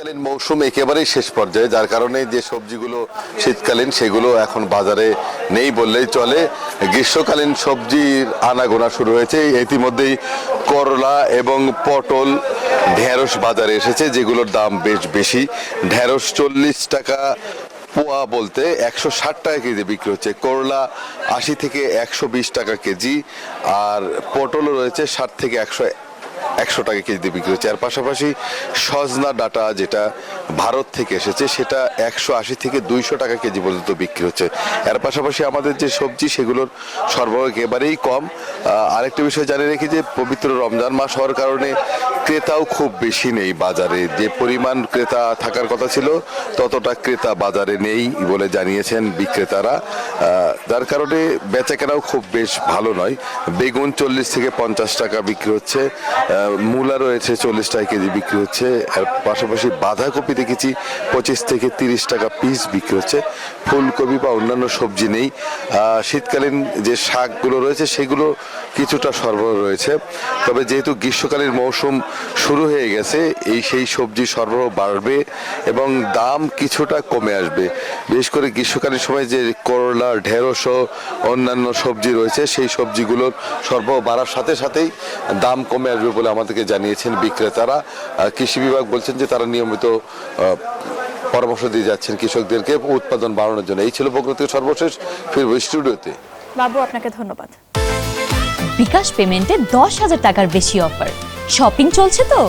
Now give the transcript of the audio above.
শীতকালীন মৌসুম একেবারেই শেষ পর্যায়ে, যার কারণে যে সবজিগুলো শীতকালীন সেগুলো এখন বাজারে নেই বললেই চলে। গ্রীষ্মকালীন সবজির আনাগোনা শুরু হয়েছে ইতিমধ্যেই। করলা এবং পটল, ঢেঁড়স বাজারে এসেছে, যেগুলোর দাম বেশ বেশি। ঢেঁড়স 40 টাকা পোয়া বলতে 160 টাকা কেজি বিক্রি হচ্ছে। করলা 80 থেকে 120 টাকা কেজি, আর পটলও রয়েছে 60 থেকে 100 টাকা কেজি বিক্রি হচ্ছে। এর পাশাপাশি সজনা ডাঁটা যেটা ভারত থেকে এসেছে সেটা 180 থেকে 200 টাকা কেজি পর্যন্ত বিক্রি হচ্ছে। এর পাশাপাশি আমাদের যে সবজি সেগুলোর সরবরাহ একেবারেই কম। আরেকটা বিষয় জানিয়ে রেখে যে পবিত্র রমজান মাস হওয়ার কারণে ক্রেতাও খুব বেশি নেই বাজারে। যে পরিমাণ ক্রেতা থাকার কথা ছিল ততটা ক্রেতা বাজারে নেই বলে জানিয়েছেন বিক্রেতারা, যার কারণে বেচাকেনাও খুব বেশ ভালো নয়। বেগুন 40 থেকে 50 টাকা বিক্রি হচ্ছে, মূলা রয়েছে 40 টাকা কেজি বিক্রি হচ্ছে। এর পাশাপাশি বাঁধাকপি দেখেছি 25 থেকে 30 টাকা পিস বিক্রি হচ্ছে। ফুলকপি বা অন্যান্য সবজি নেই। শীতকালীন যে শাকগুলো রয়েছে সেগুলো কিছুটা সরবরাহ রয়েছে, তবে যেহেতু গ্রীষ্মকালীন মৌসুম শুরু হয়ে গেছে সেই সবজি সরবরাহ বাড়বে এবং দাম কিছুটা কমে আসবে। বিশেষ করে গ্রীষ্মকালীন সময় যে করলা, ঢেঁড়স ও অন্যান্য সবজি রয়েছে সেই সবজিগুলোর সরবরাহ বাড়ার সাথে সাথেই দাম কমে আসবে বলে আমাদেরকে জানিয়েছেন বিক্রেতারা। কৃষি বিভাগ বলছেন যে তারা নিয়মিত পরামর্শ দিয়ে যাচ্ছেন কৃষকদেরকে উৎপাদন বাড়ানোর জন্য। এই ছিল বগুড়া থেকে সর্বশেষ। ফিরবো স্টুডিওতে। বাবু, আপনাকে ধন্যবাদ। বিকাশ পেমেন্টে 10,000 টাকার বেশি অফার। শপিং চলছে তো।